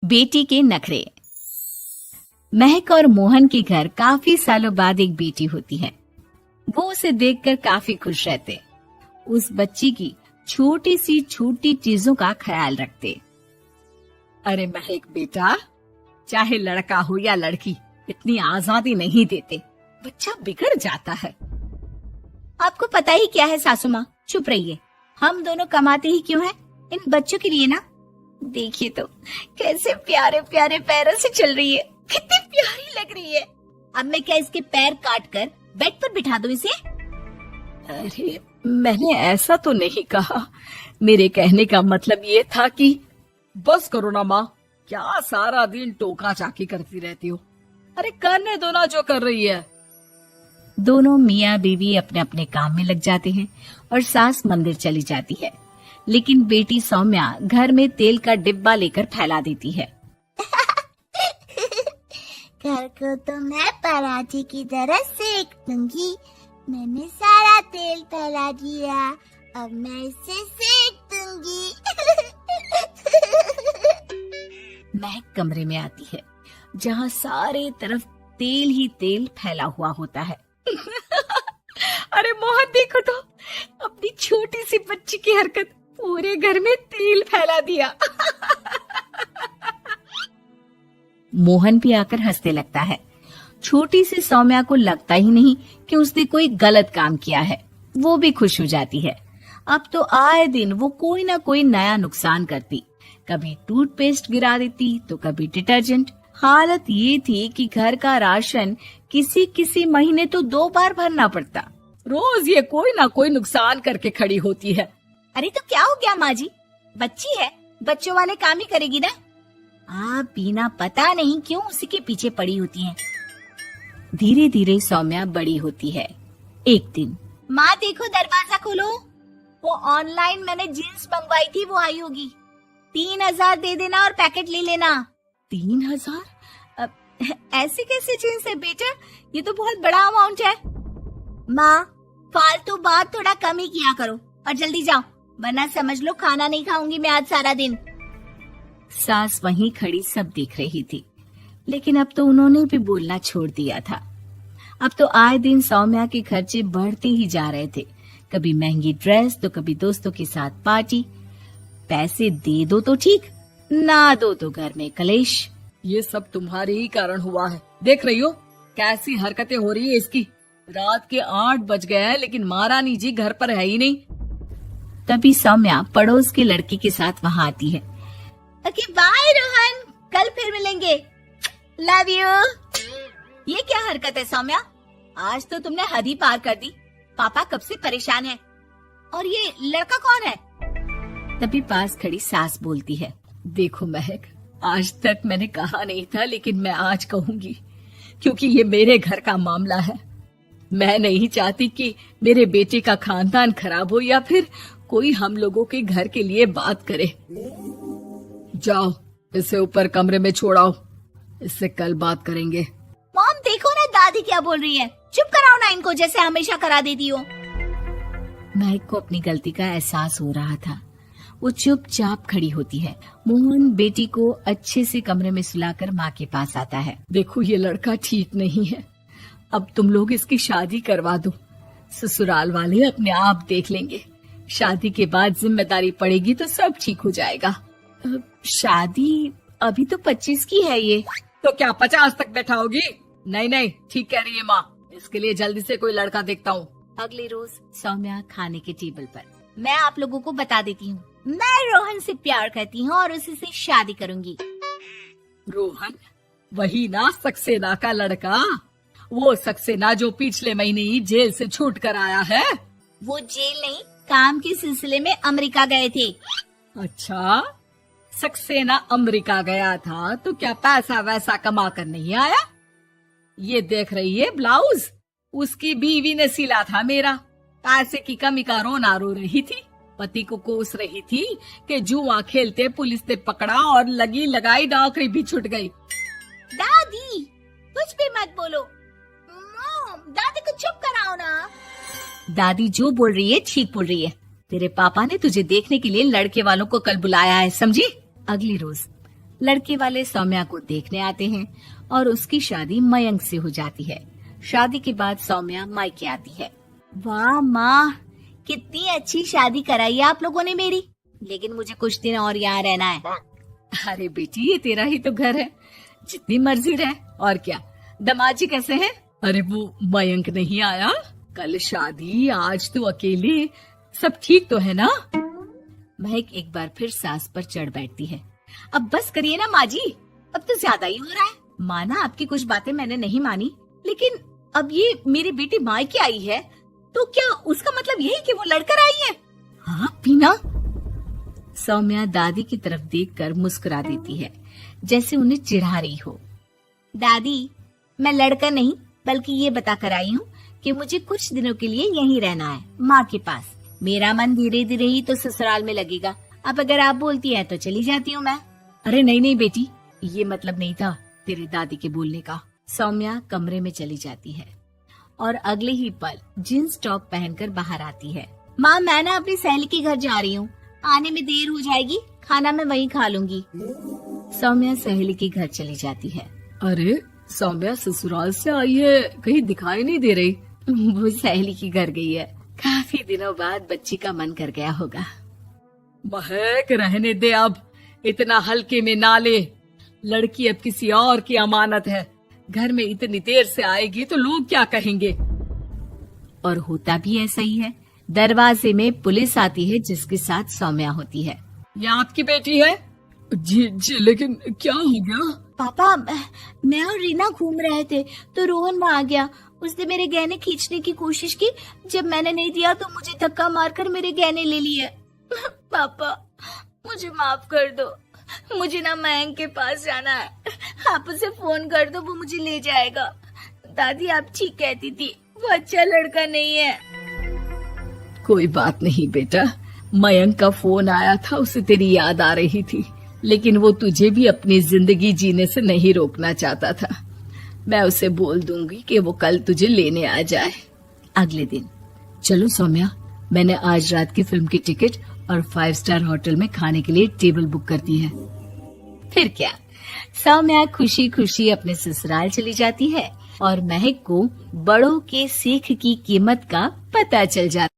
बेटी के नखरे। महक और मोहन के घर काफी सालों बाद एक बेटी होती है। वो उसे देखकर काफी खुश रहते। उस बच्ची की छोटी सी छोटी चीजों का ख्याल रखते। अरे महक बेटा, चाहे लड़का हो या लड़की, इतनी आजादी नहीं देते, बच्चा बिगड़ जाता है। आपको पता ही क्या है सासू माँ, चुप रहिए। हम दोनों कमाते ही क्यों हैं? इन बच्चों के लिए ना। देखिए तो कैसे प्यारे प्यारे पैरों से चल रही है, कितनी प्यारी लग रही है। अब मैं क्या इसके पैर काट कर बेड पर बिठा दूं इसे? अरे मैंने ऐसा तो नहीं कहा। मेरे कहने का मतलब ये था कि बस करो ना माँ, क्या सारा दिन टोका चाकी करती रहती हो। अरे करने दो ना जो कर रही है। दोनों मियाँ बीवी अपने अपने काम में लग जाते हैं और सास मंदिर चली जाती है। लेकिन बेटी सौम्या घर में तेल का डिब्बा लेकर फैला देती है। घर को तो मैं पराठे की तरह सेक दूंगी। मैंने सारा तेल फैला दिया, अब मैं इसे सेक दूंगी। महक कमरे में आती है जहाँ सारे तरफ तेल ही तेल फैला हुआ होता है। अरे मोहन देखो तो, अपनी छोटी सी बच्ची की हरकत, पूरे घर में तेल फैला दिया। मोहन भी आकर हंसने लगता है। छोटी सी सौम्या को लगता ही नहीं कि उसने कोई गलत काम किया है। वो भी खुश हो जाती है। अब तो आए दिन वो कोई ना कोई नया नुकसान करती। कभी टूथपेस्ट गिरा देती तो कभी डिटर्जेंट। हालत ये थी कि घर का राशन किसी किसी महीने तो 2 बार भरना पड़ता। रोज ये कोई ना कोई नुकसान करके खड़ी होती है। अरे तो क्या हो गया माँ जी, बच्ची है, बच्चों वाले काम ही करेगी ना। आप बिना पता नहीं क्यों उसी के पीछे पड़ी होती हैं। धीरे धीरे सौम्या बड़ी होती है। एक दिन, माँ देखो दरवाजा खोलो, वो ऑनलाइन मैंने जीन्स मंगवाई थी, वो आई होगी। 3000 दे देना और पैकेट ले लेना। 3000? ऐसी कैसी जीन्स है बेटा, ये तो बहुत बड़ा अमाउंट है। माँ फालतू बात थोड़ा कम ही किया करो और जल्दी जाओ, वरना समझ लो खाना नहीं खाऊंगी मैं आज सारा दिन। सास वहीं खड़ी सब देख रही थी, लेकिन अब तो उन्होंने भी बोलना छोड़ दिया था। अब तो आए दिन सौम्या के खर्चे बढ़ते ही जा रहे थे। कभी महंगी ड्रेस तो कभी दोस्तों के साथ पार्टी। पैसे दे दो तो ठीक, ना दो तो घर में कलेश। ये सब तुम्हारे ही कारण हुआ है। देख रही हो कैसी हरकतें हो रही है इसकी। रात के 8 बज गए हैं, लेकिन महारानी जी घर पर है ही नहीं। तभी सौम्या पड़ोस के लड़की के साथ वहाँ आती है। ओके बाय रोहन, कल फिर मिलेंगे, लव यू। ये क्या हरकत है सौम्या, आज तो तुमने हद ही पार कर दी। पापा कब से परेशान है। और ये लड़का कौन है? तभी पास खड़ी सास बोलती है, देखो महक, आज तक मैंने कहा नहीं था, लेकिन मैं आज कहूंगी, क्योंकि ये मेरे घर का मामला है। मैं नहीं चाहती कि मेरे बेटे का खानदान खराब हो या फिर कोई हम लोगों के घर के लिए बात करे। जाओ इसे ऊपर कमरे में छोड़ाओ, इससे कल बात करेंगे। मॉम देखो ना दादी क्या बोल रही है, चुप कराओ ना इनको, जैसे हमेशा करा देती हो। महक को अपनी गलती का एहसास हो रहा था। वो चुपचाप खड़ी होती है। मोहन बेटी को अच्छे से कमरे में सुलाकर माँ के पास आता है। देखो ये लड़का ठीक नहीं है, अब तुम लोग इसकी शादी करवा दो। ससुराल वाले अपने आप देख लेंगे। शादी के बाद जिम्मेदारी पड़ेगी तो सब ठीक हो जाएगा। शादी अभी तो 25 की है ये। तो क्या 50 तक बैठाओगी? नहीं नहीं, ठीक कह रही है माँ, इसके लिए जल्दी से कोई लड़का देखता हूँ। अगले रोज सौम्या खाने के टेबल पर, मैं आप लोगों को बता देती हूँ, मैं रोहन से प्यार करती हूँ और उसी से शादी करूंगी। रोहन? वही ना सक्सेना का लड़का, वो सक्सेना जो पिछले महीने ही जेल से छूट कर आया है। वो जेल नहीं, काम के सिलसिले में अमेरिका गए थे। अच्छा, सक्सेना अमेरिका गया था तो क्या पैसा वैसा कमा कर नहीं आया? ये देख रही है ब्लाउज, उसकी बीवी ने सिला था मेरा। पैसे की कमी का रोना रो रही थी, पति को कोस रही थी कि जुआ खेलते पुलिस ने पकड़ा और लगी लगाई नौकरी भी छूट गई। दादी कुछ भी मत बोलो। मॉम, दादी को चुप कराओ ना। दादी जो बोल रही है ठीक बोल रही है। तेरे पापा ने तुझे देखने के लिए लड़के वालों को कल बुलाया है, समझी? अगली रोज लड़के वाले सौम्या को देखने आते हैं और उसकी शादी मयंक से हो जाती है। शादी के बाद सौम्या मायके आती है। वाह माँ, कितनी अच्छी शादी कराई है आप लोगों ने मेरी, लेकिन मुझे कुछ दिन और यहाँ रहना है। अरे बेटी, ये तेरा ही तो घर है, जितनी मर्जी रह। और क्या, दामाद जी कैसे हैं? अरे वो मयंक नहीं आया, कल शादी, आज तू अकेले, सब ठीक तो है ना? महक एक बार फिर सास पर चढ़ बैठती है। अब बस करिए ना माँ जी, अब तो ज्यादा ही हो रहा है। माना आपकी कुछ बातें मैंने नहीं मानी, लेकिन अब ये मेरी बेटी मायके आई है तो क्या उसका मतलब यही कि वो लड़कर आई है? हाँ पीना। सौम्या दादी की तरफ देखकर मुस्कुरा देती है, जैसे उन्हें चिढ़ा रही हो। दादी, मैं लड़का नहीं बल्कि ये बता कर आई हूँ कि मुझे कुछ दिनों के लिए यहीं रहना है, माँ के पास। मेरा मन धीरे धीरे ही तो ससुराल में लगेगा। अब अगर आप बोलती है तो चली जाती हूँ मैं। अरे नहीं नहीं बेटी, ये मतलब नहीं था तेरे दादी के बोलने का। सौम्या कमरे में चली जाती है और अगले ही पल जींस टॉप पहनकर बाहर आती है। माँ, मैं ना अपनी सहेली के घर जा रही हूँ, आने में देर हो जाएगी, खाना मैं वहीं खा लूंगी। सौम्या सहेली के घर चली जाती है। अरे सौम्या ससुराल से आई है, कहीं दिखाई नहीं दे रही। वो सहेली के घर गई है, काफी दिनों बाद बच्ची का मन कर गया होगा। महक, रहने दे अब, इतना हल्के में ना ले। लड़की अब किसी और की अमानत है, घर में इतनी देर से आएगी तो लोग क्या कहेंगे। और होता भी ऐसा ही है। दरवाजे में पुलिस आती है जिसके साथ सौम्या होती है। ये आपकी बेटी है? जी जी, लेकिन क्या हो गया? पापा, मैं और रीना घूम रहे थे तो रोहन वहाँ आ गया। उसने मेरे गहने खींचने की कोशिश की, जब मैंने नहीं दिया तो मुझे धक्का मारकर मेरे गहने ले लिए। पापा, मुझे माफ कर दो, मुझे ना मयंक के पास जाना है, आप उसे फोन कर दो, वो मुझे ले जाएगा। दादी आप ठीक कहती थी, वो अच्छा लड़का नहीं है। कोई बात नहीं बेटा, मयंक का फोन आया था, उसे तेरी याद आ रही थी, लेकिन वो तुझे भी अपनी जिंदगी जीने से नहीं रोकना चाहता था। मैं उसे बोल दूंगी कि वो कल तुझे लेने आ जाए। अगले दिन, चलो सौम्या, मैंने आज रात की फिल्म की टिकट और 5 स्टार होटल में खाने के लिए टेबल बुक कर दी है। फिर क्या, सौम्या खुशी खुशी अपने ससुराल चली जाती है और महक को बड़ों के सीख की कीमत का पता चल जाता है।